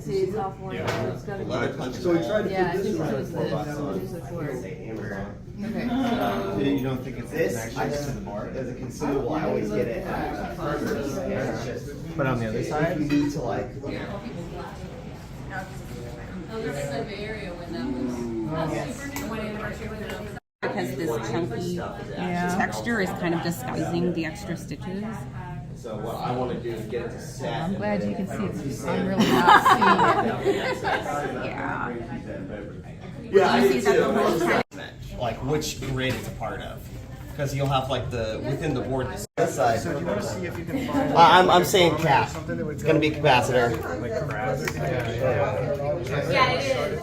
See, it's off one. Yeah. It's gotta be. So we tried to Yeah, I put think this it was right. this. It was the cord. Okay, so. You don't think it's This, an I extra to just, the board? as a consumable, I always get it at Kroger's. It's just, But on the other if side? you need to like, Because this chunky texture is kind of disguising the extra stitches. so what I want to do is get it to set. I'm glad you can see it. I'm really not seeing it. Yeah. Yeah, I You do see that the too. most kind Like which grid it's a part of. Because you'll have like the, within the board, this side. So do you want to see if you can find I'm saying cap. something that would It's going to be capacitor. like crabs or Yeah. Yeah, it is.